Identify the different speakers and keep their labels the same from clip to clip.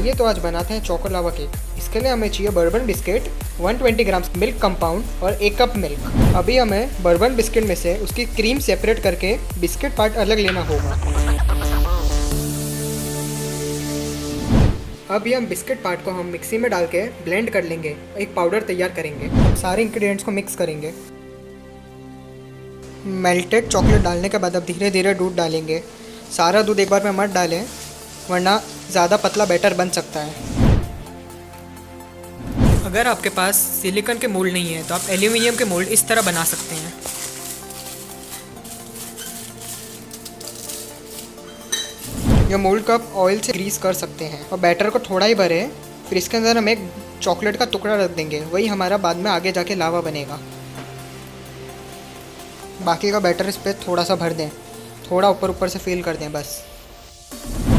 Speaker 1: चलिए तो आज बनाते हैं चोको लावा केक। इसके लिए हमें चाहिए बर्बन बिस्किट, 120 ग्राम मिल्क कंपाउंड और 1 कप मिल्क। अभी हमें बर्बन बिस्किट में से उसकी क्रीम सेपरेट करके बिस्किट पार्ट अलग लेना होगा। अभी हम बिस्किट पार्ट को हम मिक्सी में डाल के ब्लेंड कर लेंगे, एक पाउडर तैयार करेंगे। अब सारे इंग्रेडिएंट्स को मिक्स करेंगे। मेल्टेड चॉकलेट डालने के बाद अब धीरे धीरे दूध डालेंगे। सारा दूध एक बार में मत डालें वरना ज़्यादा पतला बैटर बन सकता है। अगर आपके पास सिलिकॉन के मोल्ड नहीं है तो आप एल्यूमिनियम के मोल्ड इस तरह बना सकते हैं। यह मोल्ड को आप ऑयल से ग्रीस कर सकते हैं और बैटर को थोड़ा ही भरे, फिर इसके अंदर हम एक चॉकलेट का टुकड़ा रख देंगे, वही हमारा बाद में आगे जाके लावा बनेगा। बाकी का बैटर इस पर थोड़ा सा भर दें, थोड़ा ऊपर ऊपर से फिल कर दें बस।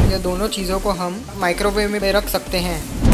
Speaker 1: ये दोनों चीज़ों को हम माइक्रोवेव में रख सकते हैं।